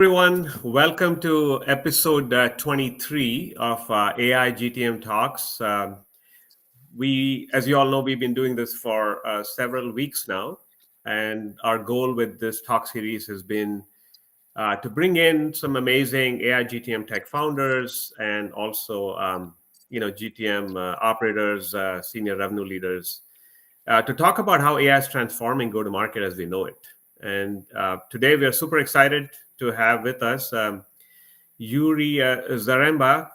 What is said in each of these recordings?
Everyone, welcome to episode 23 of AI GTM Talks. As you all know, we've been doing this for several weeks now, and our goal with this talk series has been to bring in some amazing AI GTM tech founders and also, GTM operators, senior revenue leaders, to talk about how AI is transforming go-to-market as we know it. And today we are super excited to have with us Yuri Zaremba,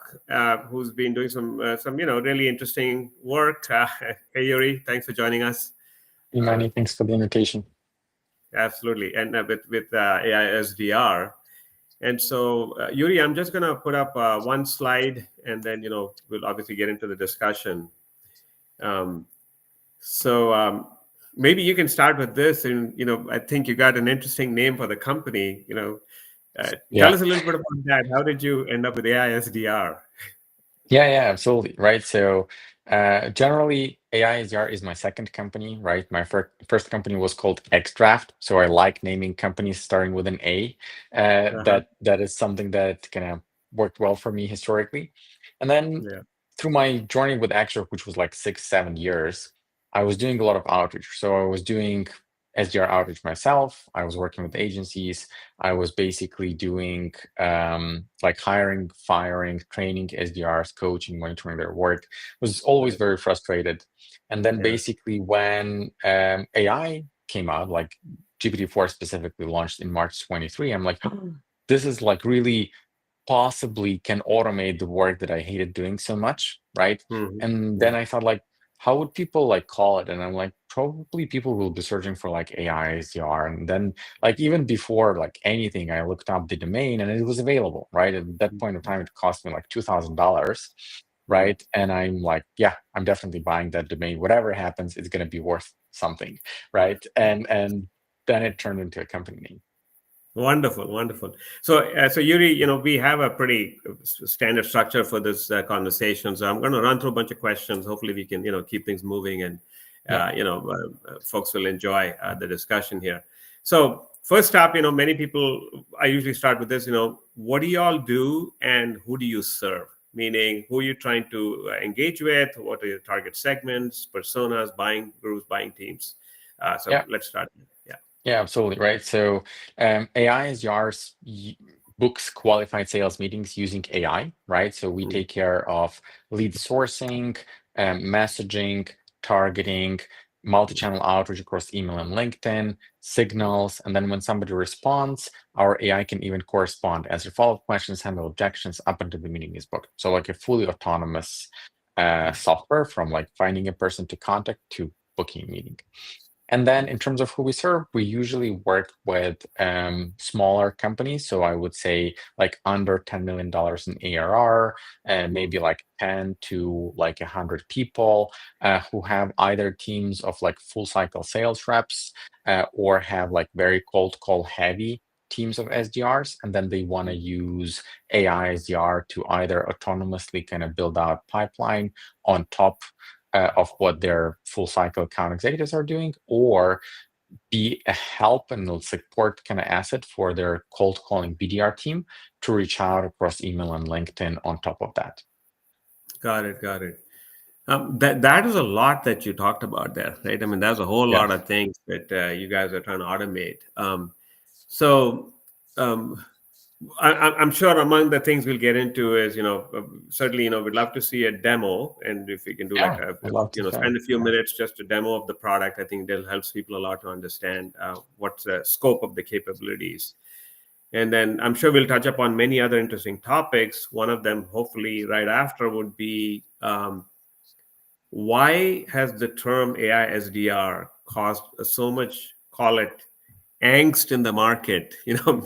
who's been doing some really interesting work. Hey Yuri, thanks for joining us. Hey, Mani, thanks for the invitation. Absolutely, and with AI SDR. And so Yuri, I'm just going to put up one slide, and then we'll obviously get into the discussion. Um, So maybe you can start with this, and I think you got an interesting name for the company. Tell Yeah, us a little bit about that. How did you end up with AI SDR? yeah, absolutely. Right. So, generally, AI SDR is my second company, right? My first company was called Xdraft. So I like naming companies starting with an A. Uh-huh. That is something that kind of worked well for me historically. And then Yeah. through my journey with Xdraft, which was like 6, 7 years, I was doing a lot of outreach. So I was doing SDR outreach myself. I was working with agencies. I was basically doing like hiring, firing, training SDRs, coaching, monitoring their work. Was always Right. very frustrated. And then Yeah. basically when AI came out, like GPT-4 specifically launched in March 23, I'm like, this is like really possibly can automate the work that I hated doing so much, right? And then Yeah. I thought like, how would people like call it? And I'm like, probably people will be searching for like AI SDR. And then like even before like anything, I looked up the domain and it was available, right? At that point of time, it cost me like $2,000, Yeah. right? And I'm like, yeah, I'm definitely buying that domain. Whatever happens, it's gonna be worth something, right? And then it turned into a company name. Wonderful, wonderful. So Yuri, we have a pretty standard structure for this conversation. So I'm going to run through a bunch of questions. Hopefully, we can, keep things moving, and Yeah. folks will enjoy the discussion here. So first up, many people. I usually start with this. What do you all do, and who do you serve? Meaning, who are you trying to engage with? What are your target segments, personas, buying groups, buying teams? So Yeah. let's start. Yeah. Yeah, absolutely. Right. So AI is yours books qualified sales meetings using AI, right? So we Mm. take care of lead sourcing, messaging, targeting, multi-channel outreach across email and LinkedIn, signals, and then when somebody responds, our AI can even correspond, answer follow-up questions, handle objections up until the meeting is booked. So like a fully autonomous software from like finding a person to contact to booking a meeting. And then in terms of who we serve, we usually work with smaller companies. So I would say like under $10 million in ARR, and maybe like 10 to like 100 people who have either teams of like full cycle sales reps or have like very cold call heavy teams of SDRs. And then they want to use AI SDR to either autonomously kind of build out pipeline on top of what their full cycle account executives are doing, or be a help and a support kind of asset for their cold calling BDR team to reach out across email and LinkedIn on top of that. Got it. Got it. That is a lot that you talked about there, right? I mean, there's a whole Yeah. lot of things that you guys are trying to automate. So um, I'm sure among the things we'll get into is, certainly, we'd love to see a demo, and if we can do like Yeah. I'd love to share. spend a few Yeah. minutes just a demo of the product, I think that helps people a lot to understand what's the scope of the capabilities. And then I'm sure we'll touch upon many other interesting topics. One of them, hopefully, right after would be why has the term AI SDR caused so much, call it, angst in the market?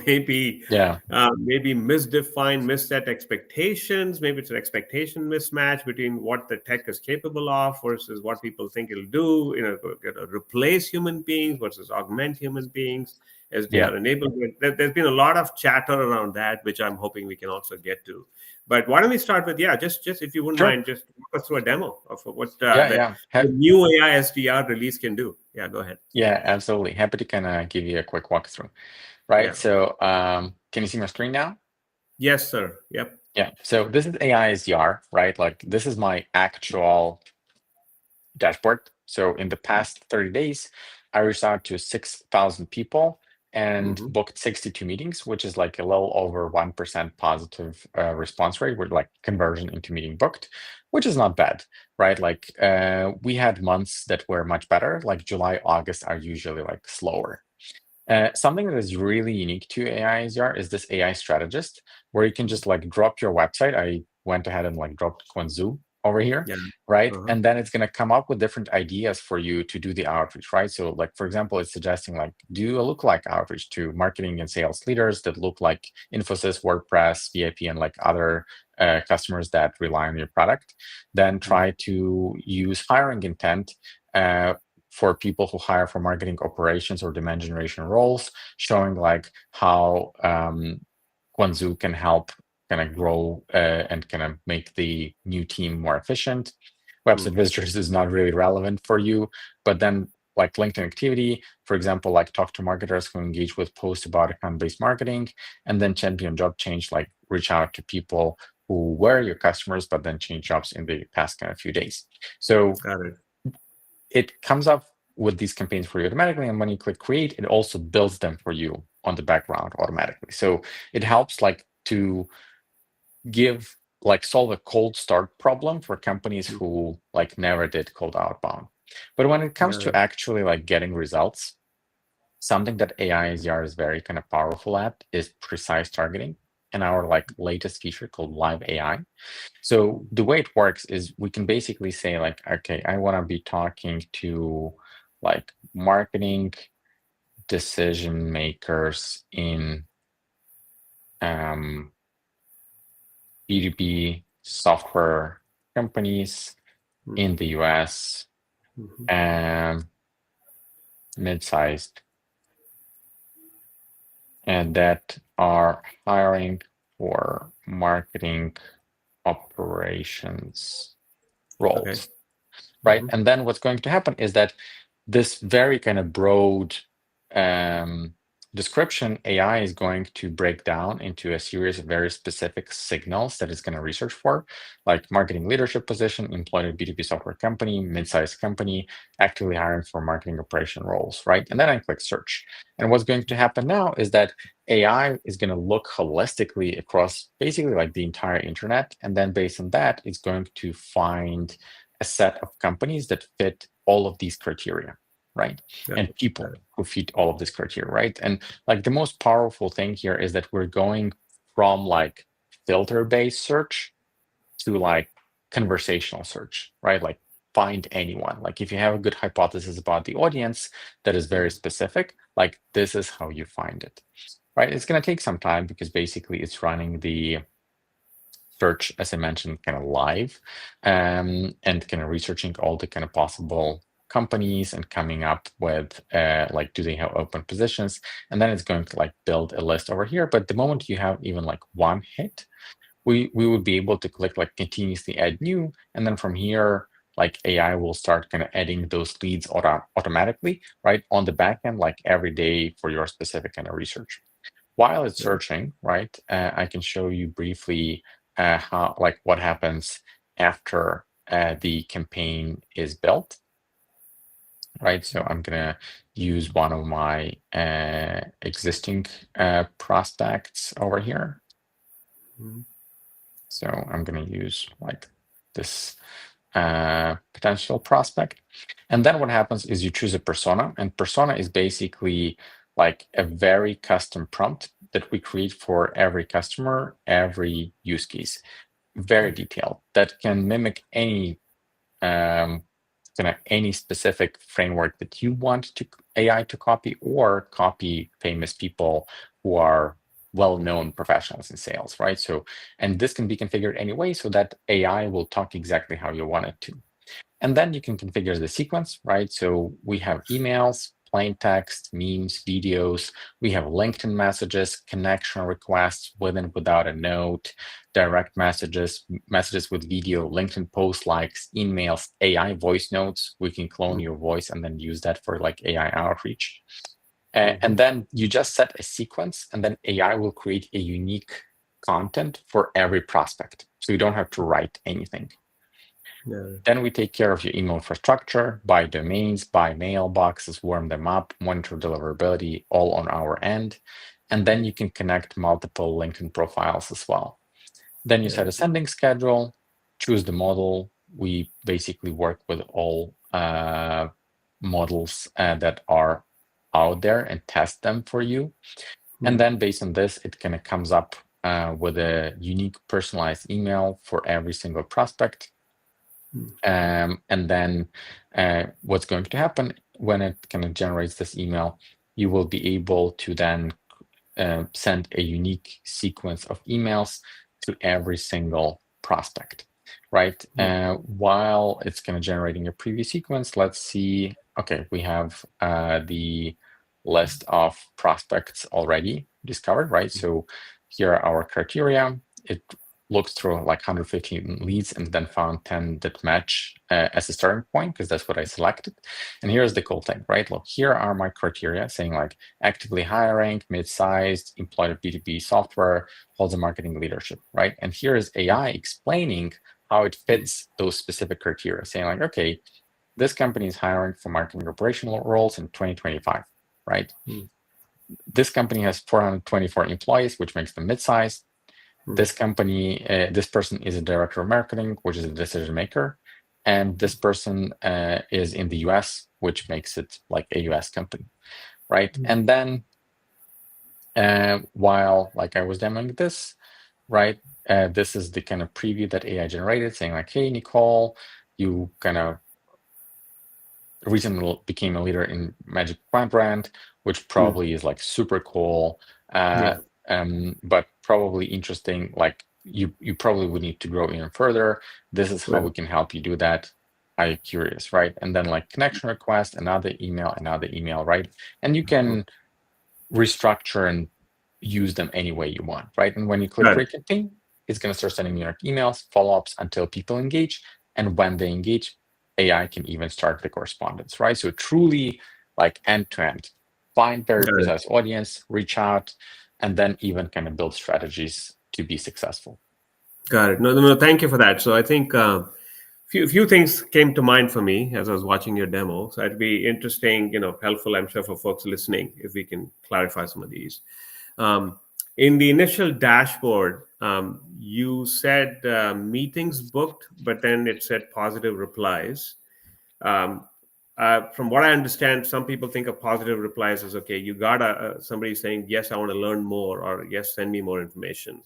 Maybe Yeah. maybe misdefined, misset expectations. Maybe it's an expectation mismatch between what the tech is capable of versus what people think it'll do. Replace human beings versus augment human beings. Yeah. SDR enablement. There's been a lot of chatter around that, which I'm hoping we can also get to. But why don't we start with, just if you wouldn't Sure. mind, just walk us through a demo of what Yeah. the Yeah. new AI SDR release can do. Yeah, go ahead. Yeah, absolutely. Happy to kind of give you a quick walkthrough. Right. Yeah. So Can you see my screen now? Yes, sir. Yep. Yeah. So this is AI SDR, right? Like this is my actual dashboard. So in the past 30 days, I reached out to 6,000 people and Hmm. booked 62 meetings, which is like a little over 1% positive response rate with like conversion into meeting booked, which is not bad, right? Like we had months that were much better, like July, August are usually like slower. Something that is really unique to AI SDR is this AI strategist, where you can just like drop your website. I went ahead and like dropped Quanzu over here, Yeah. right? Uh-huh. And then it's going to come up with different ideas for you to do the outreach, right? So, like for example, it's suggesting like do a lookalike outreach to marketing and sales leaders that look like Infosys, WordPress, VIP, and like other customers that rely on your product. Then try to use hiring intent. For people who hire for marketing operations or demand generation roles, showing like how Guangzhou can help kind of grow and kind of make the new team more efficient. Website visitors is not really relevant for you, but then like LinkedIn activity, for example, like talk to marketers who engage with posts about account-based marketing, and then champion job change, like reach out to people who were your customers, but then change jobs in the past kind of few days. So Got it. it comes up with these campaigns for you automatically, and when you click create, it also builds them for you on the background automatically. So it helps like to give like solve a cold start problem for companies who like never did cold outbound. But when it comes Yeah. to actually like getting results, something that AI SDR is very kind of powerful at is precise targeting, and our like latest feature called Live AI. So the way it works is we can basically say like, okay, I want to be talking to like marketing decision makers in B2B software companies in the US and mid-sized and that are hiring for marketing operations Okay. roles, right? And then what's going to happen is that this very kind of broad um, description, AI is going to break down into a series of very specific signals that it's going to research for, like marketing leadership position, employed at B2B software company, mid-sized company, actively hiring for marketing operation roles, right? And then I click search. And what's going to happen now is that AI is going to look holistically across basically like the entire internet. And then based on that, it's going to find a set of companies that fit all of these criteria, right? Got And it. people who fit all of this criteria, right? And like the most powerful thing here is that we're going from like filter-based search to like conversational search, right? Like find anyone. Like if you have a good hypothesis about the audience that is very specific, like this is how you find it, right? It's going to take some time because basically it's running the search, as I mentioned, kind of live and kind of researching all the kind of possible companies and coming up with like, do they have open positions? And then it's going to like build a list over here. But the moment you have even like one hit, we would be able to click like continuously add new. And then from here, like AI will start kind of adding those leads automatically, right? On the back end, like every day for your specific kind of research. While it's Yeah. searching, right, I can show you briefly how, like, what happens after the campaign is built, right? So I'm gonna use one of my existing prospects over here. So I'm gonna use like this potential prospect. And then what happens is you choose a persona, and persona is basically like a very custom prompt that we create for every customer, every use case, very detailed, that can mimic any any specific framework that you want to AI to copy, or copy famous people who are well-known professionals in sales, right? So, and this can be configured anyway so that AI will talk exactly how you want it to. And then you can configure the sequence, right? So we have emails, plain text, memes, videos. We have LinkedIn messages, connection requests with and without a note, direct messages, messages with video, LinkedIn post likes, emails, AI voice notes. We can clone your voice and then use that for like AI outreach. And then you just set a sequence, and then AI will create a unique content for every prospect. So you don't have to write anything. Yeah. Then we take care of your email infrastructure, buy domains, buy mailboxes, warm them up, monitor deliverability, all on our end. And then you can connect multiple LinkedIn profiles as well. Then you set a sending schedule, choose the model. We basically work with all models that are out there and test them for you. And then based on this, it kind of comes up with a unique personalized email for every single prospect. And then what's going to happen when it kind of generates this email, you will be able to then send a unique sequence of emails to every single prospect, right? While it's kind of generating a preview sequence, let's see. Okay, we have the list of prospects already discovered, right? So here are our criteria. It looked through like 115 leads and then found 10 that match as a starting point, because that's what I selected. And here's the cool thing, right? Look, here are my criteria saying like actively hiring, mid-sized, employed B2B software, holds a marketing leadership, right? And here is AI explaining how it fits those specific criteria, saying like, okay, this company is hiring for marketing operational roles in 2025, right? This company has 424 employees, which makes them mid-sized. This company, this person is a director of marketing, which is a decision maker. And this person is in the US, which makes it like a US company, right? And then while like I was demoing this, right, this is the kind of preview that AI generated saying like, hey, Nicole, you kind of recently became a leader in Magic Quadrant, which probably is like super cool, but probably interesting. Like you probably would need to grow even further. This is how we can help you do that. Are you curious, right? And then like connection request, another email, right? And you can restructure and use them any way you want, right? And when you click Got it. create campaign, it's going to start sending you emails, follow-ups until people engage. And when they engage, AI can even start the correspondence, right? So truly like end-to-end, find very Got it. precise audience, reach out, and then even kind of build strategies to be successful. Got it. No, no, no. Thank you for that. So I think few things came to mind for me as I was watching your demo. So it'd be interesting, helpful, I'm sure, for folks listening if we can clarify some of these. In the initial dashboard, you said meetings booked, but then it said positive replies. Um, from what I understand, some people think of positive replies as okay, you got somebody saying yes, I want to learn more, or yes, send me more information,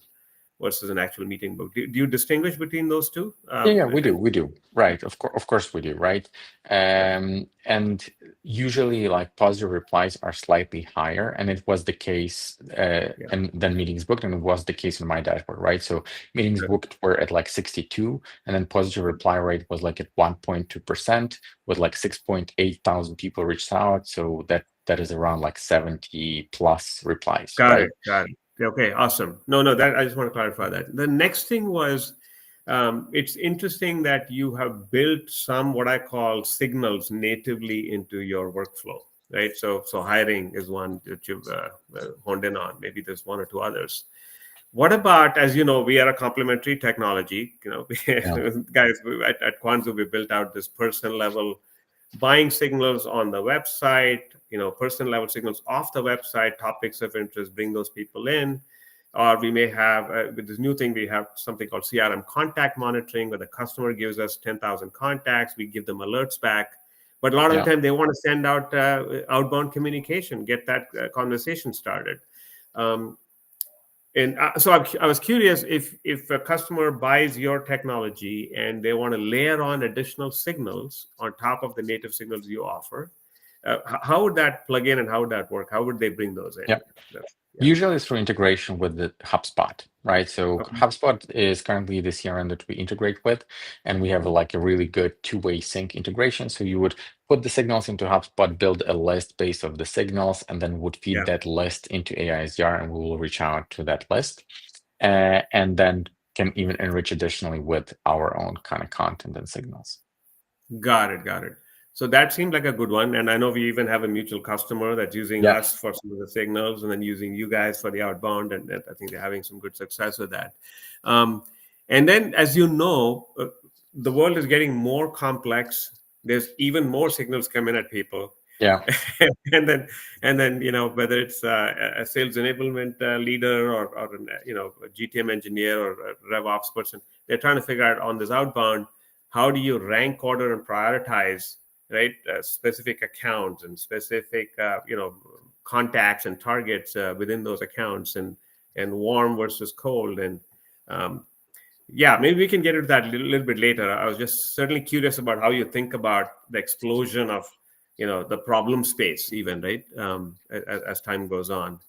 versus an actual meeting book. Do you distinguish between those two? Yeah, we do. Right. Of course we do, right? Yeah, And usually like positive replies are slightly higher, and it was the case yeah, and then meetings booked, and it was the case in my dashboard, right? So meetings good, booked were at like 62, and then positive reply rate was like at 1.2% with like 6.8 thousand people reached out. So that is around like 70 plus replies, got right? it, got it. Okay, awesome. No, no, that I just want to clarify that. The next thing was, it's interesting that you have built some what I call signals natively into your workflow, right? So hiring is one that you've honed in on. Maybe there's one or two others. What about, as you know, we are a complementary technology. Yeah. Guys, at Kwanzaa, we built out this person level buying signals on the website, person level signals off the website, topics of interest, bring those people in. Or we may have, with this new thing, we have something called CRM contact monitoring, where the customer gives us 10,000 contacts, we give them alerts back. But a lot of the Yeah. time, they want to send out outbound communication, get that conversation started. Um, and so I was curious if a customer buys your technology and they want to layer on additional signals on top of the native signals you offer, how would that plug in and how would that work? How would they bring those in? Yeah. Yeah. Usually it's through integration with the HubSpot, right? So Okay. HubSpot is currently the CRM that we integrate with, and we have like a really good two-way sync integration. So you would put the signals into HubSpot, build a list based of the signals, and then would feed Yeah. that list into AI SDR, and we will reach out to that list, and then can even enrich additionally with our own kind of content and signals. Got it. Got it. So that seemed like a good one. And I know we even have a mutual customer that's using Yeah, us for some of the signals and then using you guys for the outbound. And I think they're having some good success with that. Um, and then, as you know, the world is getting more complex. There's even more signals coming at people. yeah, and then whether it's a sales enablement leader or an, a GTM engineer or a RevOps person, they're trying to figure out on this outbound, how do you rank, order, and prioritize, right? Specific accounts and specific contacts and targets within those accounts, and warm versus cold. And um, yeah, maybe we can get into that a little bit later. I was just certainly curious about how you think about the explosion of the problem space, even, right? As time goes on.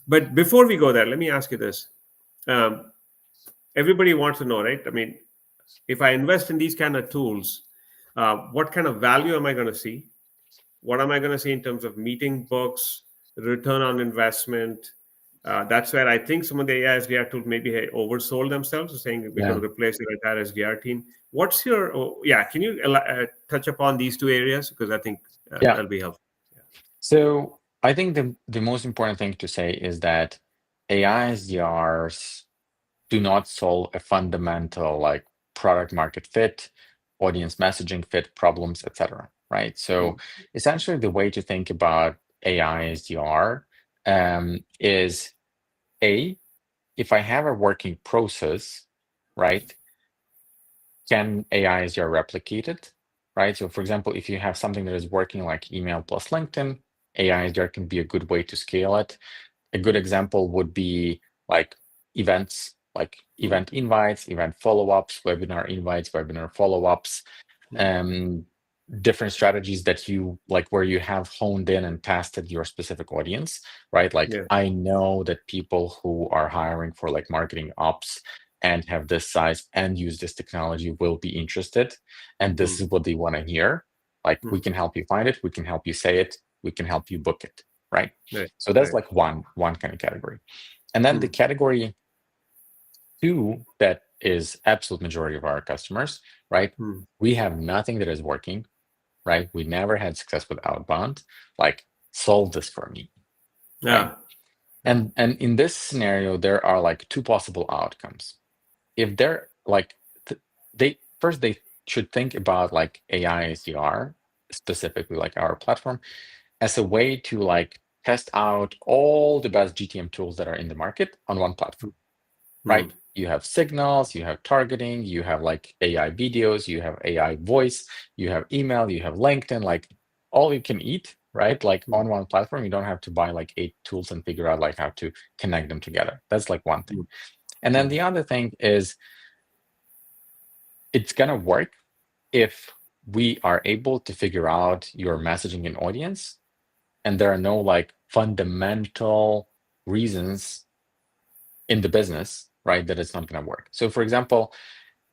But before we go there, let me ask you this. um, Everybody wants to know, right? I mean, if I invest in these kind of tools, what kind of value am I going to see? What am I going to see in terms of meeting books, return on investment? That's where I think some of the AI SDR tools maybe oversold themselves, saying we're yeah, going to replace the entire SDR team. What's your, yeah, can you touch upon these two areas? Because I think yeah. that'll be helpful. So I think the most important thing to say is that AI SDRs do not solve a fundamental like product market fit, audience messaging fit problems, etc. Right? So Mm, essentially, the way to think about AI SDR is a if I have a working process, right? Can AI SDR replicate it? Right? So, for example, if you have something that is working like email plus LinkedIn, AI SDR can be a good way to scale it. A good example would be like events, like mm, event invites, event follow-ups, webinar invites, webinar follow-ups, mm. um, different strategies that you like where you have honed in and tested your specific audience, right? Like Yeah. I know that people who are hiring for like marketing ops and have this size and use this technology will be interested, and this Mm, is what they want to hear. Like we mm. can help you find it, we can help you say it, we can help you book it, right? Right. So that's Right. like one kind of category. And then the Mm, category two that is absolute majority of our customers, right? mm. We have nothing that is working, right? We never had success with outbound. Like solve this for me, right? Yeah. Yeah. And in this scenario, there are like two possible outcomes. If they're like they first they should think about like AI SDR, specifically like our platform, as a way to like test out all the best GTM tools that are in the market on one platform, right? Mm, You have signals, you have targeting, you have like AI videos, you have AI voice, you have email, you have LinkedIn, like all you can eat, right? Like mm, on one platform, you don't have to buy like 8 tools and figure out like how to connect them together. That's like one thing. mm, And then mm, the other thing is it's gonna work if we are able to figure out your messaging and audience, and there are no like fundamental reasons in the business, right, that it's not going to work. So, for example,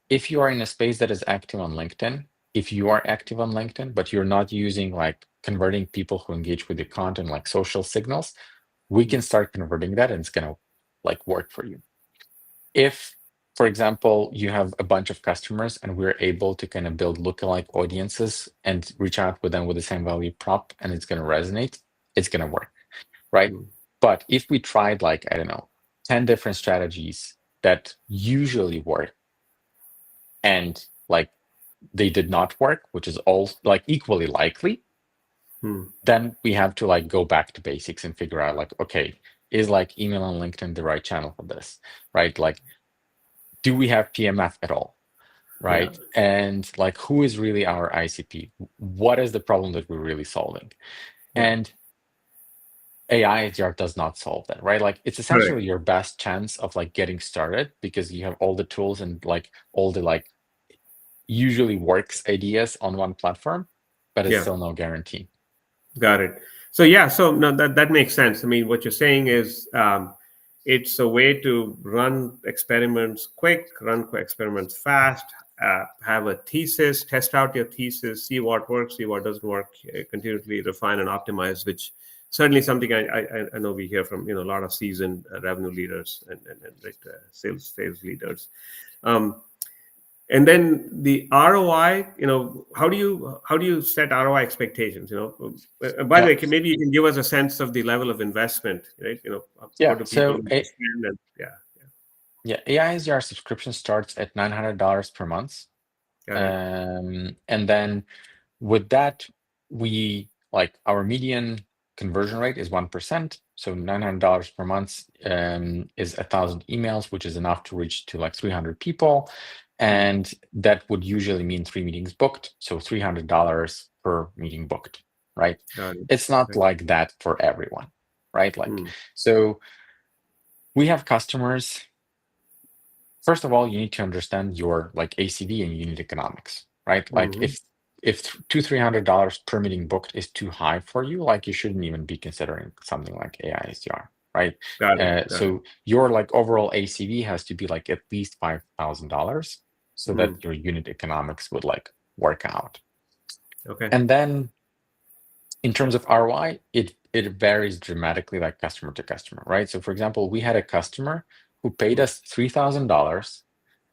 if you are in a space that is active on LinkedIn, if you are active on LinkedIn, but you're not using like converting people who engage with the content like social signals, we mm, can start converting that and it's going to like work for you. If, for example, you have a bunch of customers and we're able to kind of build lookalike audiences and reach out with them with the same value prop and it's going to resonate, it's going to work, right? mm, But if we tried like, I don't know, 10 different strategies that usually work and like they did not work, which is all like equally likely, mm, then we have to like go back to basics and figure out like, okay, is like email and LinkedIn the right channel for this, right? Like, do we have PMF at all? yeah. Right? And like, who is really our ICP? What is the problem that we're really solving? Yeah. And AI SDR does not solve that, right? Like, it's essentially Correct. your best chance of like getting started because you have all the tools and like all the like usually works ideas on one platform, but it's Yeah. still no guarantee. Got it. So yeah, so no, that makes sense. I mean, what you're saying is, it's a way to run experiments quick, run experiments fast, have a thesis, test out your thesis, see what works, see what doesn't work, continually refine and optimize. Which certainly something I know we hear from a lot of seasoned revenue leaders and like sales leaders. Um, And then the ROI, how do you set ROI expectations? By the Yeah, way, maybe you can give us a sense of the level of investment, right? What yeah. do people So need to spend? And yeah, yeah, AI SDR subscription starts at $900 per month. got it. And then with that, we like our median conversion rate is 1%. So $900 per month is 1,000 emails, which is enough to reach to like 300 people. Hmm. And that would usually mean 3 meetings booked. So $300 per meeting booked, right? Got it. It's not Okay. like that for everyone, right? Like, Hmm. so we have customers. First of all, you need to understand your like ACV and unit economics, right? Like Hmm. if $300 per meeting booked is too high for you, like you shouldn't even be considering something like AI SDR, right? Got it. Got it. So your like overall ACV has to be like at least $5,000 so Hmm. that your unit economics would like work out. Okay. And then in terms of ROI, it varies dramatically like customer to customer, right? So for example, we had a customer who paid Hmm. us $3,000,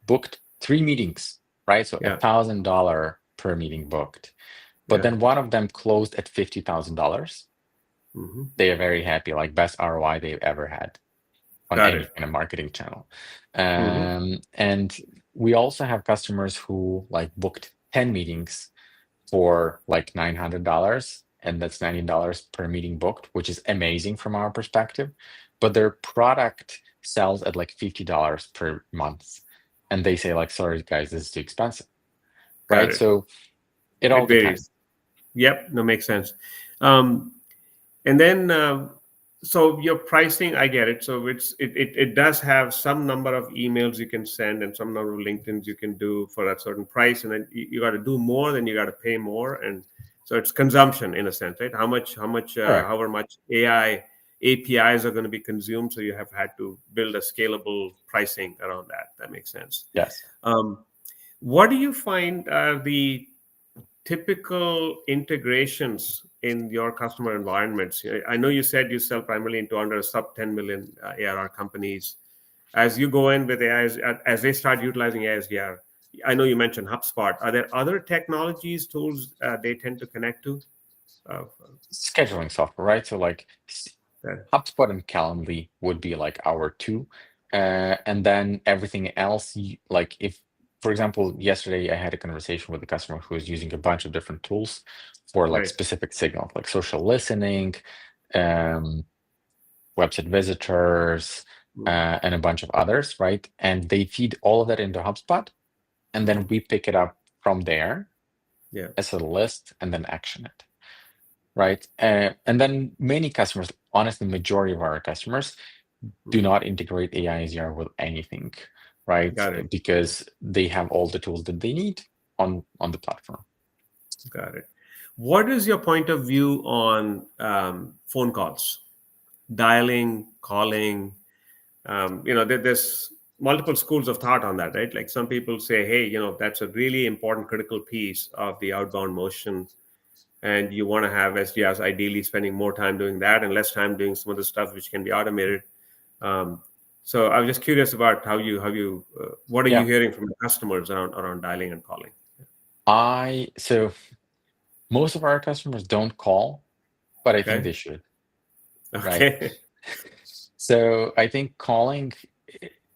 booked 3 meetings, right? So Yeah. $1,000 per meeting booked. But Yeah. then one of them closed at $50,000. Hmm. They are very happy, like best ROI they've ever had on Got any it. kind of marketing channel. Hmm. And we also have customers who like booked 10 meetings for like $900, and that's $90 per meeting booked, which is amazing from our perspective. But their product sells at like $50 per month. And they say, like, sorry, guys, this is too expensive, Got right? it. So it all It depends. varies. Yep. No, makes sense. Um, And then, so your pricing, I get it. So it does have some number of emails you can send and some number of LinkedIn's you can do for that certain price, and then you got to do more, then you got to pay more, and so it's consumption in a sense, right? Correct. However much AI APIs are going to be consumed, so you have had to build a scalable pricing around that. That makes sense. Yes. Um, what do you find are the typical integrations in your customer environments? I know you said you sell primarily into under sub 10 million ARR companies. As you go in with AI, as they start utilizing AISDR, I know you mentioned HubSpot. Are there other technologies, tools they tend to connect to? Uh, Scheduling software, right? So like that, HubSpot and Calendly would be like our two. And then everything else, like if, for example, yesterday I had a conversation with a customer who is using a bunch of different tools for like right. specific signals, like social listening, um, website visitors, and a bunch of others, right? And they feed all of that into HubSpot, and then Mm-hmm. we pick it up from there Yeah. as a list and then action it, right? And then many customers, honestly, majority of our customers do Mhm. not integrate AI SDR with anything, right? Got it. Because they have all the tools that they need on the platform. Got it. What is your point of view on phone calls, dialing, calling? There's multiple schools of thought on that, right? Like some people say, hey, that's a really important critical piece of the outbound motion, and you want to have SDRs ideally spending more time doing that and less time doing some of the stuff which can be automated. um, so I was just curious about what are you Yeah, hearing from the customers around dialing and calling? so most of our customers don't call, but I think Okay. they should, right? Okay. So I think calling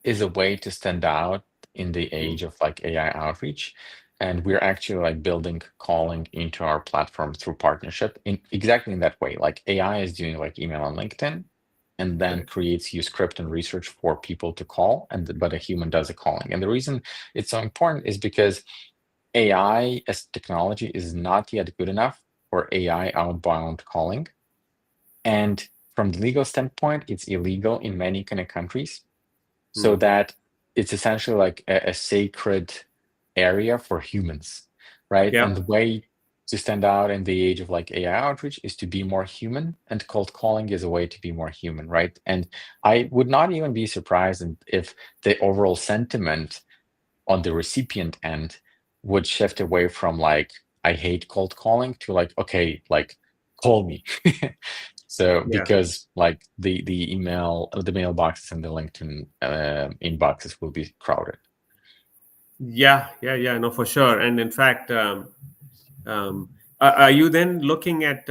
is a way to stand out in the Hmm. age of like AI outreach. And we're actually like building calling into our platform through partnership in exactly in that way. Like AI is doing like email and LinkedIn and then Right. creates you script and research for people to call, but a human does the calling. And the reason it's so important is because AI as technology is not yet good enough for AI outbound calling. And from the legal standpoint, it's illegal in many kind of countries, so Hmm. that it's essentially like a sacred area for humans, right? Yeah. And the way to stand out in the age of like AI outreach is to be more human, and cold calling is a way to be more human, right? And I would not even be surprised if the overall sentiment on the recipient end would shift away from like I hate cold calling to like okay, like call me. So Yeah. because like the email, the mailboxes and the LinkedIn inboxes will be crowded. Yeah. No, for sure. And in fact, um, are you then looking at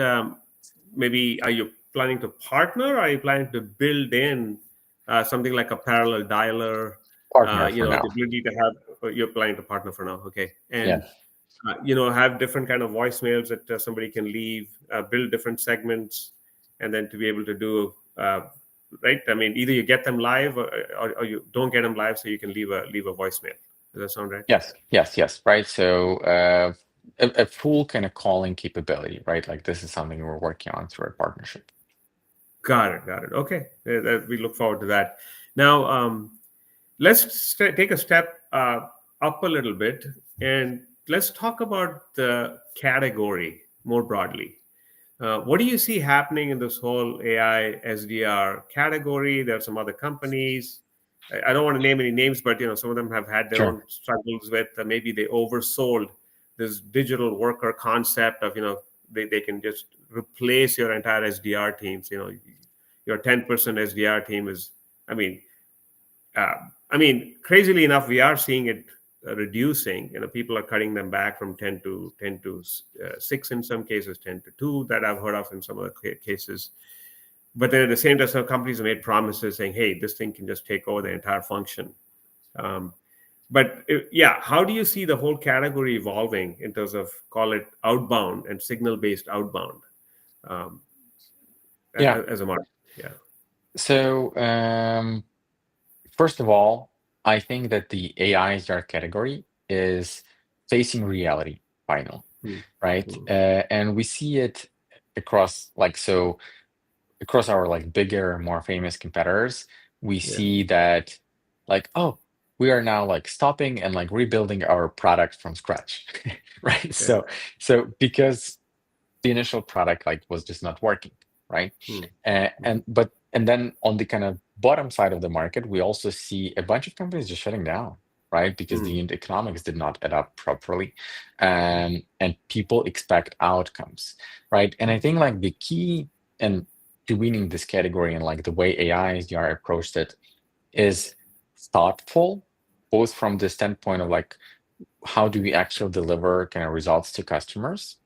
maybe are you planning to partner? Or are you planning to build in something like a parallel dialer? Partner for The now. ability to have you're planning to partner for now, okay? And Yes. have different kind of voicemails that somebody can leave, build different segments, and then to be able to do right. I mean, either you get them live or you don't get them live, so you can leave a voicemail. Does that sound right? Yes, right. So a full kind of calling capability, right? Like this is something we're working on through a partnership. Got it. Okay, we look forward to that. Now, let's take a step up a little bit and let's talk about the category more broadly. What do you see happening in this whole AI SDR category? There are some other companies. I don't want to name any names, but some of them have had their Sure. own struggles with maybe they oversold this digital worker concept of they can just replace your entire SDR teams. Your 10% SDR team is, I mean, uh, crazily enough, we are seeing it reducing. People are cutting them back from 10 to 6 in some cases, 10 to 2 that I've heard of in some other cases. But then at the same time, some companies have made promises saying, "Hey, this thing can just take over the entire function." Um, but yeah, how do you see the whole category evolving in terms of call it outbound and signal-based outbound um, Yeah. as a market? Yeah. So first of all, I think that the AI SDR category is facing reality final, Mm, right? mm, And we see it across across our like bigger, more famous competitors. We yeah. see that like, oh, we are now like stopping and like rebuilding our product from scratch, right? Okay. So because the initial product like was just not working, right? Mm, mm, And then on the kind of bottom side of the market, we also see a bunch of companies just shutting down, right? Because the mm, unit economics did not add up properly, and people expect outcomes, right? And I think like the key and to winning this category and like the way AI SDR approached it is thoughtful, both from the standpoint of like how do we actually deliver kind of results to customers,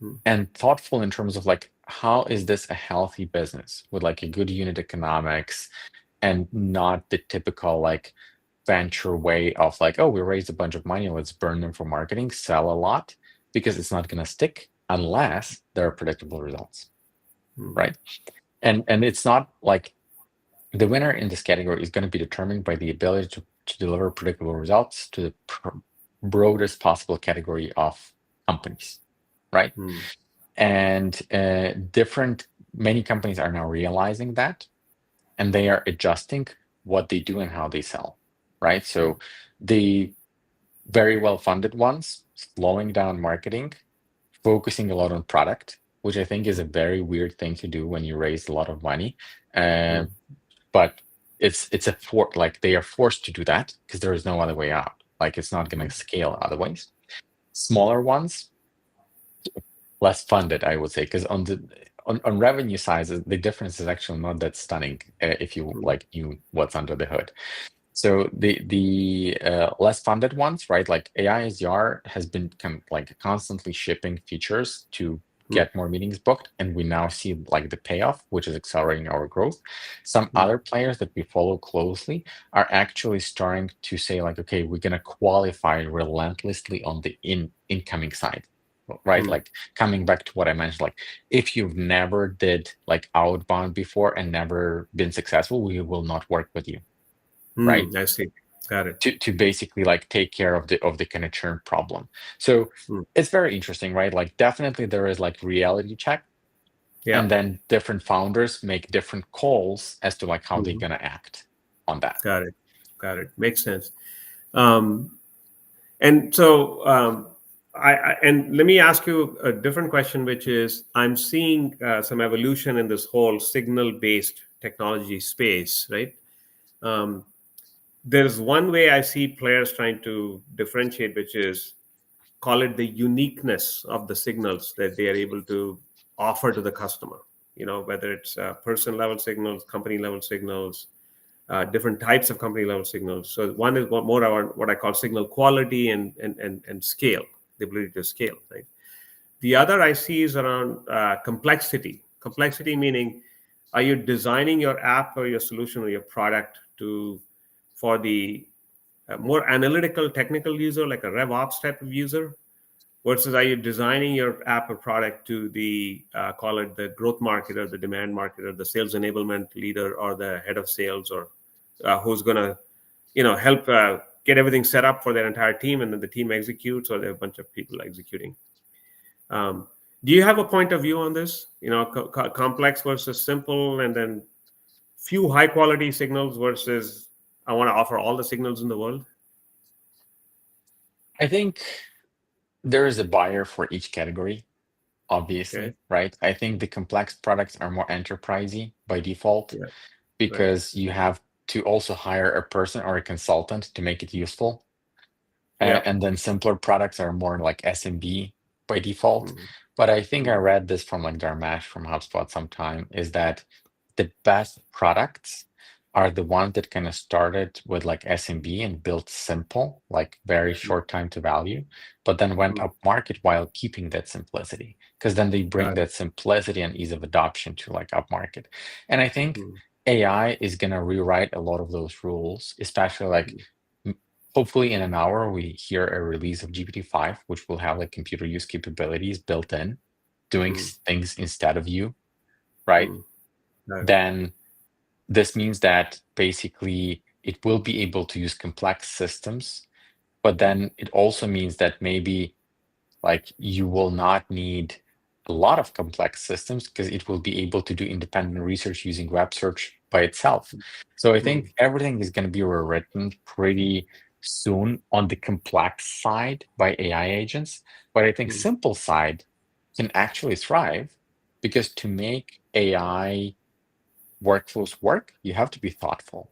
mm, and thoughtful in terms of like how is this a healthy business with like a good unit economics and not the typical like venture way of like, oh, we raised a bunch of money, let's burn them for marketing, sell a lot, because it's not going to stick unless there are predictable results, mm, right? And it's not like the winner in this category is going to be determined by the ability to deliver predictable results to the broadest possible category of companies, right? mm, And many companies are now realizing that, and they are adjusting what they do and how they sell, right? mm, So the very well funded ones slowing down marketing, focusing a lot on product, which I think is a very weird thing to do when you raise a lot of money. Uh, mm, but it's like they are forced to do that because there is no other way out. Like it's not going to scale otherwise. Smaller ones, less funded, I would say, because on revenue size, the difference is actually not that stunning if you mm, like knew what's under the hood. So the less funded ones, right? Like AI SDR has been like constantly shipping features to mm, get more meetings booked, and we now see like the payoff, which is accelerating our growth. Some mm, other players that we follow closely are actually starting to say like, okay, we're gonna qualify relentlessly on the incoming side, right? mm, Like coming back to what I mentioned, like if you've never did like outbound before and never been successful, we will not work with you, right? I see. Got it. To basically like take care of the kind of churn problem. So Mm, it's very interesting, right? Like definitely there is like reality check, yeah. and then different founders make different calls as to like how they're Mhm. gonna act on that. Got it. Got it. Makes sense. Um, and so, and let me ask you a different question, which is I'm seeing some evolution in this whole signal based technology space, right? Um, there's one way I see players trying to differentiate, which is call it the uniqueness of the signals that they are able to offer to the customer. Whether it's person level signals, company level signals, different types of company level signals. So one is more around what I call signal quality and scale, the ability to scale, right? The other I see is around complexity. Complexity meaning, are you designing your app or your solution or your product to for the more analytical, technical user, like a RevOps type of user, versus are you designing your app or product to the call it the growth marketer, the demand marketer, the sales enablement leader, or the head of sales, or who's going to help get everything set up for their entire team, and then the team executes, or there are a bunch of people executing. Do you have a point of view on this? Complex versus simple, and then few high quality signals versus I want to offer all the signals in the world. I think there is a buyer for each category, Okay. obviously, right? I think the complex products are more enterprisey by default Yeah. Right. because you have to also hire a person or a consultant to make it useful. Yeah. And then simpler products are more like SMB by default. Mm-hmm. But I think I Mm-hmm. read this from like Dharmesh from HubSpot sometime, is that the best products are the ones that kind of started with like SMB and built simple, like very short time to value, but then went Mm-hmm. up market while keeping that simplicity. Because then they bring Got it. that simplicity and ease of adoption to like up market. And I think Mm-hmm. AI is gonna rewrite a lot of those rules, especially like hopefully in an hour we hear a release of GPT-5, which will have like computer use capabilities built in, doing Mm-hmm. things instead of you, right? Mm-hmm. Got it. Then this means that basically it will be able to use complex systems, but then it also means that maybe like you will not need a lot of complex systems because it will be able to do independent research using web search by itself. So I Mm-hmm. think everything is going to be rewritten pretty soon on the complex side by AI agents. But I think simple side can actually thrive because to make AI workflows work, you have to be thoughtful,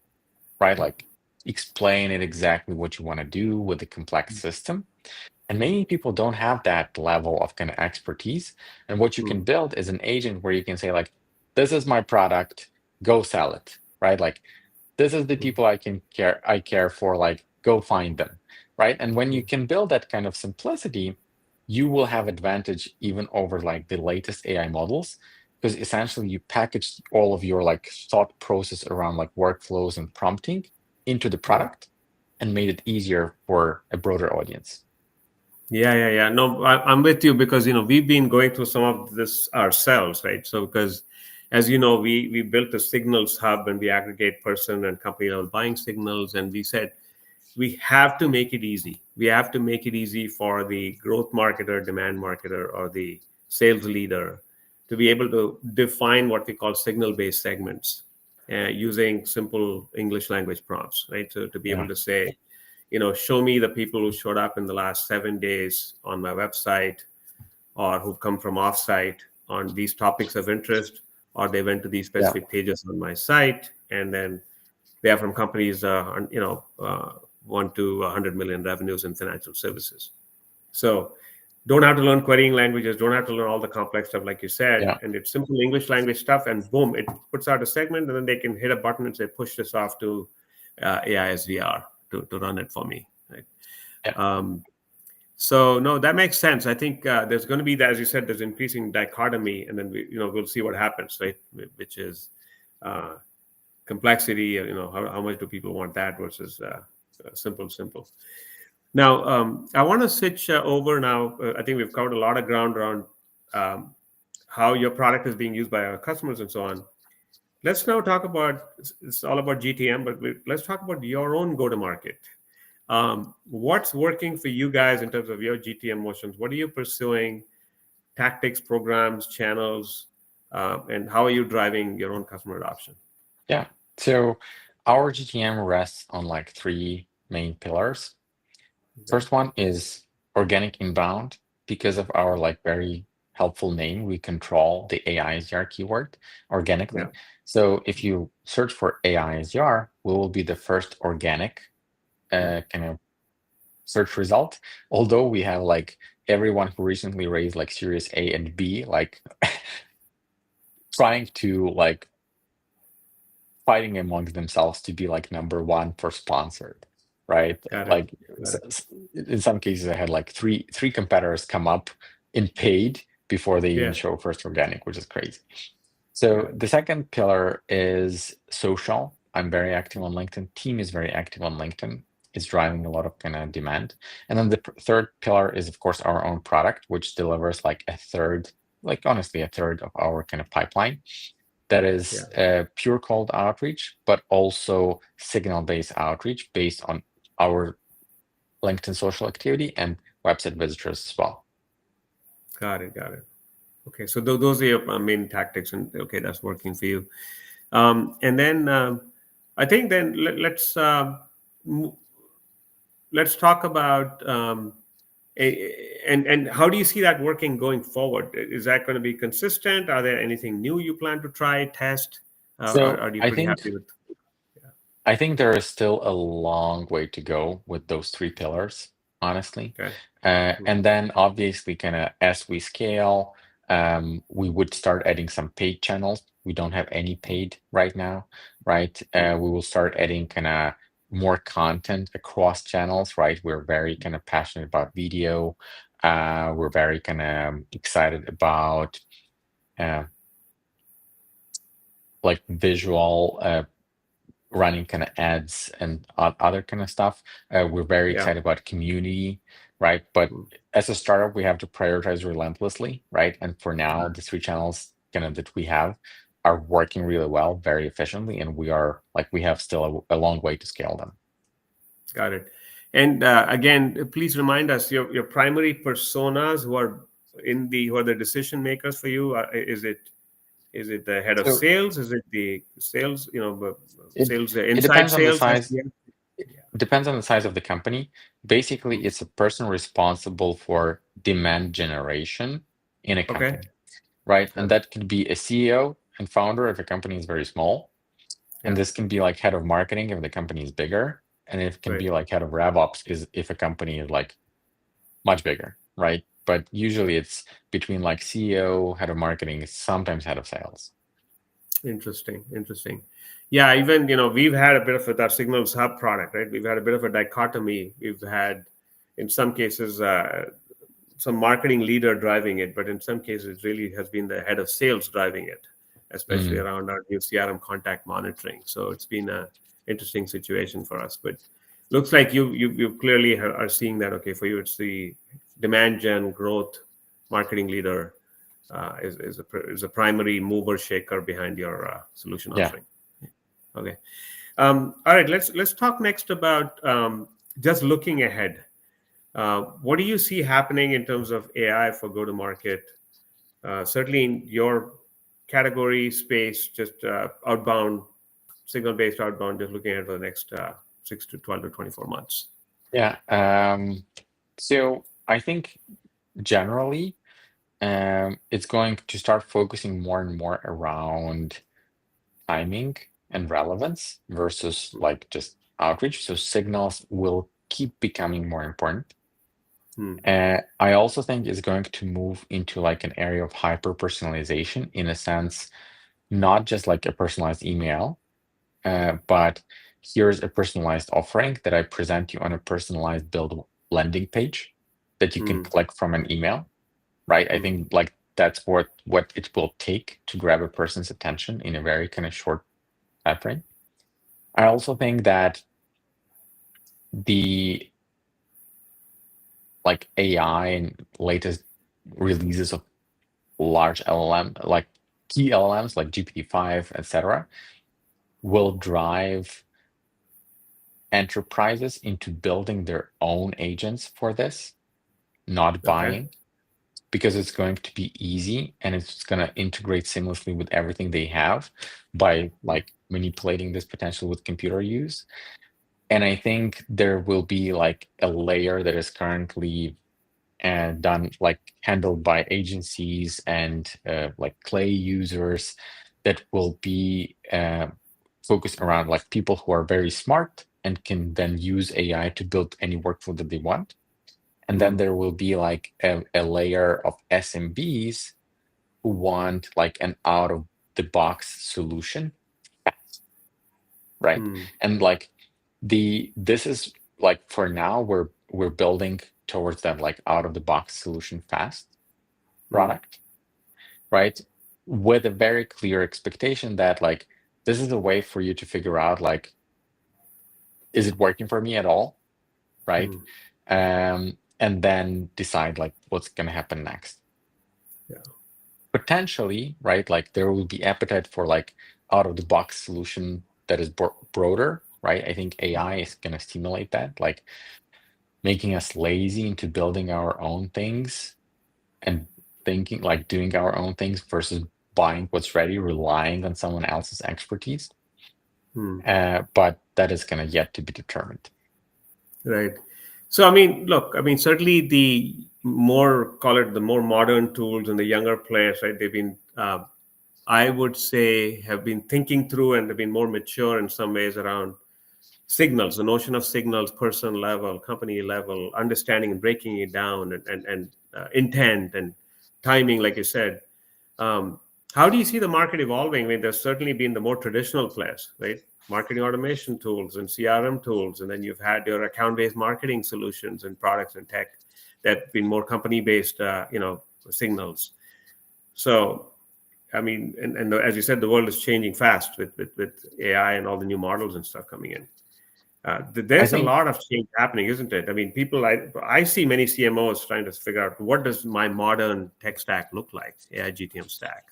right? Like explain it exactly what you want to do with the complex system. And many people don't have that level of kind of expertise. And what you Mm-hmm. can build is an agent where you can say, like, this is my product, go sell it, right? Like, this is the people I care for, like, go find them, right? And when you can build that kind of simplicity, you will have advantage even over like the latest AI models, because essentially you package all of your like thought process around like workflows and prompting into the Yeah. product and made it easier for a broader audience. Yeah. No, I'm with you because we've been going through some of this ourselves, right? So because, as you know, we built a signals hub and we aggregate person and company level buying signals, and we said we have to make it easy. We have to make it easy for the growth marketer, demand marketer, or the sales leader to be able to define what we call signal based segments using simple English language prompts, right? So to be able Yeah. to say, show me the people who showed up in the last 7 days on my website, or who've come from offsite on these topics of interest, or they went to these Yeah. specific pages on my site, and then they are from companies, 1 to 100 million revenues in financial services. So don't have to learn querying languages, don't have to learn all the complex stuff like you said, Yeah. and it's simple English language stuff, and boom, it puts out a segment, and then they can hit a button and say, push this off to AI SDR to run it for me, right? Yeah. So no, that makes sense. I think there's going to be, as you said, there's increasing dichotomy, and then we'll see what happens, right? Which is uh, complexity. How much do people want that versus simple. Now, I want to switch over now. I think we've covered a lot of ground around um, how your product is being used by our customers and so on. Let's now talk about, it's all about GTM, but let's talk about your own go to market. What's working for you guys in terms of your GTM motions? What are you pursuing? Tactics, programs, channels, and how are you driving your own customer adoption? Yeah. So our GTM rests on like three main pillars. Okay. First one is organic inbound. Because of our like very helpful name, we control the AISDR keyword Yeah. organically. So if you search for AISDR, we will be the first organic Yeah. kind of search result. Although we have like everyone who recently raised like Series A and B, like trying to like fighting amongst themselves to be like number one for sponsored, right? Got it. Like Got it. in some cases, I had like three competitors come up in paid before they even Yeah. show first organic, which is crazy. Got So it. the second pillar is social. I'm very active on LinkedIn. Team is very active on LinkedIn. It's driving a lot of kind of demand. And then the third pillar is, of course, our own product, which delivers like a third, like honestly, a third of our kind of pipeline. That Yeah. is pure cold outreach, but also signal-based outreach based on our LinkedIn social activity and website visitors as well. Got it. Got it. Okay. So those are your main tactics, and okay, that's working for you. And then I think then m- let's talk about and how do you see that working going forward? Is that going to be consistent? Are there anything new you plan to try, test, So are you I pretty think happy with? I think there is still a long way to go with those three pillars, honestly. Okay. And then obviously, kind of as we scale, we would start adding some paid channels. We don't have any paid right now, right? We will start adding kind of more content across channels, right? We're very kind of passionate about video. We're very kind of excited about uh, like visual running kind of ads and other kind of stuff. We're very Yeah. excited about community, right? But Mm. as a startup, we have to prioritize relentlessly, right? And for now, the three channels kind of that we have are working really well, very efficiently, and we have still a long way to scale them. Got it. And again, please remind us your primary personas who are the decision makers for you. Is it the head of So sales? Is it the sales? it Sales, it inside depends on the sales, size. SDM? It Yeah. depends on the size of the company. Basically, Mm. it's a person responsible for demand generation in a Okay. company, right? And Got it. that could be a CEO and founder if a company is very small. And Yeah. this can be like head of marketing if the company is bigger. And it can Right. be like head of RevOps is if a company is like much bigger, right? But usually it's between like CEO, head of marketing, sometimes head of sales. Interesting. Interesting. Yeah. Even we've had a bit of that Signals Hub product, right? We've had a bit of a dichotomy. We've had, in some cases, some marketing leader driving it, but in some cases, it really has been the head of sales driving it, especially Mm, around our new CRM contact monitoring. So it's been a interesting situation for us. But looks like you clearly are seeing that. Okay, for you, it's the demand gen growth marketing leader is a primary mover shaker behind your solution yeah. offering. Okay. All right. Let's talk next about just looking ahead. What do you see happening in terms of AI for go to market? Certainly in your category space, just outbound, signal based outbound, just looking at for the next 6 to 12 to 24 months. Yeah. So I think generally, it's going to start focusing more and more around timing and relevance versus like just outreach. So signals will keep becoming more important. Hmm. I also think it's going to move into like an area of hyper personalization in a sense, not just like a personalized email, but here's a personalized offering that I present you on a personalized build landing page that you can Hmm. click from an email, right? I Hmm. think like that's what it will take to grab a person's attention in a very kind of short time frame. I also think that the like AI and latest releases of large LLM, like key LLMs like GPT-5, etc., will drive enterprises into building their own agents for this, not Okay. buying, because it's going to be easy and it's going to integrate seamlessly with everything they have by Hmm. like manipulating this potential with computer use. And I think there will be like a layer that is currently and done like handled by agencies and like clay users that will be focused around like people who are very smart and can then use AI to build any workflow that they want. And then Hmm. there will be like a layer of SMBs who want like an out of the box solution right? Hmm. And like this is like for now we're building towards that like out of the box solution fast Hmm. product, right? With a very clear expectation that like this is a way for you to figure out like, is it working for me at all, right? Hmm. And then decide like what's going to happen next. Yeah. Potentially, right? Like there will be appetite for like out of the box solution that is broader, right? I think AI is going to stimulate that, like making us lazy into building our own things and thinking like doing our own things versus buying what's ready, relying on someone else's expertise. Hmm. But that is going to yet to be determined. Right. So, I mean, look, I mean, certainly the more, call it the more modern tools and the younger players, right? They've been, I would say, have been thinking through and have been more mature in some ways around signals, the notion of signals, person level, company level, understanding and breaking it down, and intent and timing, like you said. Um, how do you see the market evolving? I mean, there's certainly been the more traditional players, right? Marketing automation tools and CRM tools, and then you've had your account-based marketing solutions and products and tech that have been more company-based, signals. So, I mean, and as you said, the world is changing fast with AI and all the new models and stuff coming in. I There's a think lot of change happening, isn't it? I mean, I see many CMOs trying to figure out what does my modern tech stack look like, AI GTM stack.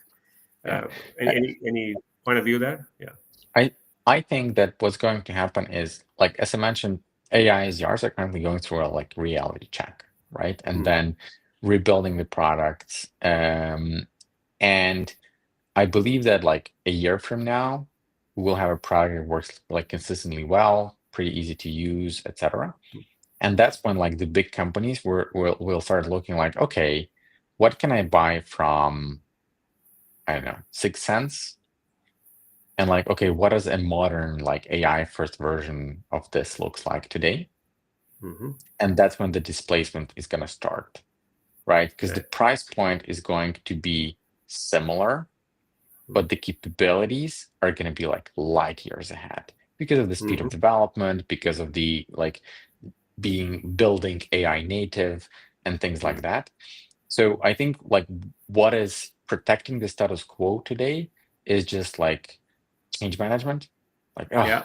yeah. Uh, any point of view there? Yeah. I I think that what's going to happen is like as I mentioned, AI SDRs are currently going through a like reality check, right? And Mm, then rebuilding the products. And I believe that like a year from now, we'll have a product that works like consistently well, pretty easy to use, etc. And that's when like the big companies will start looking like, okay, what can I buy from, I don't know, 6 cents? And like, okay, what does a modern like AI first version of this looks like today? hmm. And that's when the displacement is going to start, right? Because the Right. price point is going to be similar, Mm, but the capabilities are going to be like light years ahead because of the speed hmm. of development, because of the like being building AI native and things Mm. like that. So I think like what is protecting the status quo today is just like change management. Like, oh, Yeah.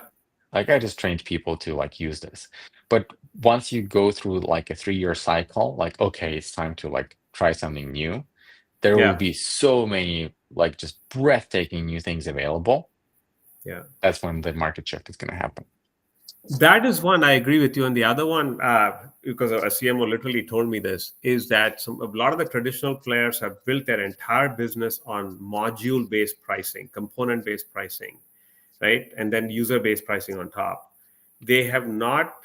like I just trained people to like use this. But once you go through like a 3-year cycle, like, okay, it's time to like try something new. There will Yeah. be so many like just breathtaking new things available. Yeah. That's when the market shift is going to happen. That is one I agree with you. And the other one, because a CMO literally told me this, is that a lot of the traditional players have built their entire business on module-based pricing, component-based pricing, right? And then user-based pricing on top. They have not,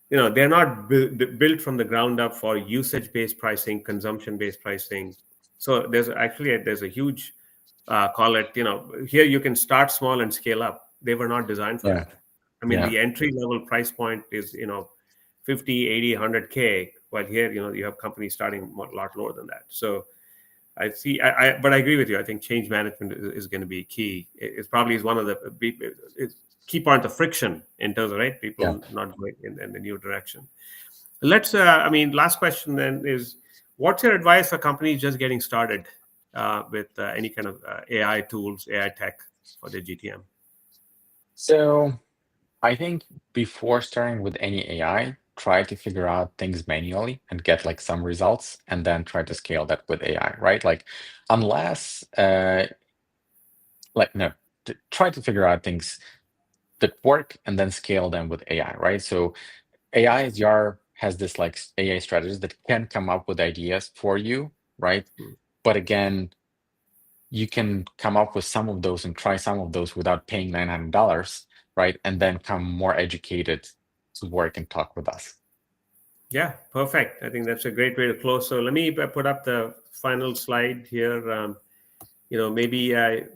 they're not built from the ground up for usage-based pricing, consumption-based pricing. So there's a huge, call it, here you can start small and scale up. They were not designed for Yeah. that. I mean, Yeah. the entry level price point is 50, 80, 100K, while here you have companies starting a lot lower than that. So I see. But I agree with you. I think change management is going to be key. It's probably is one of the key point of friction in terms of, right, Yeah. people not going in the new direction. Let's. I mean, last question then is, what's your advice for companies just getting started with any kind of AI tools, AI tech for their GTM? So I think before starting with any AI, try to figure out things manually and get like some results and then try to scale that with AI, right? Like unless like no, try to figure out things that work and then scale them with AI, right? So AI SDR has this like AI strategist that can come up with ideas for you, right? Hmm. But again, you can come up with some of those and try some of those without paying $900, right? And then come more educated to work and talk with us. Yeah, perfect. I think that's a great way to close. So let me put up the final slide here. Maybe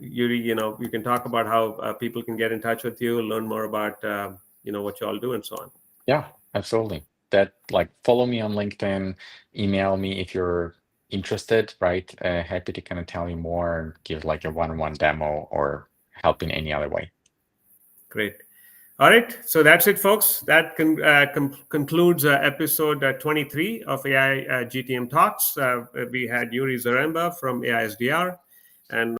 Yuri, you can talk about how people can get in touch with you, learn more about what you all do, and so on. Yeah, absolutely. That like follow me on LinkedIn, email me if you're interested, right? Happy to kind of tell you more and give like a one-on-one demo or help in any other way. Great. All right. So that's it, folks. That concludes episode 23 of AI GTM Talks. We had Yuri Zaremba from AISDR and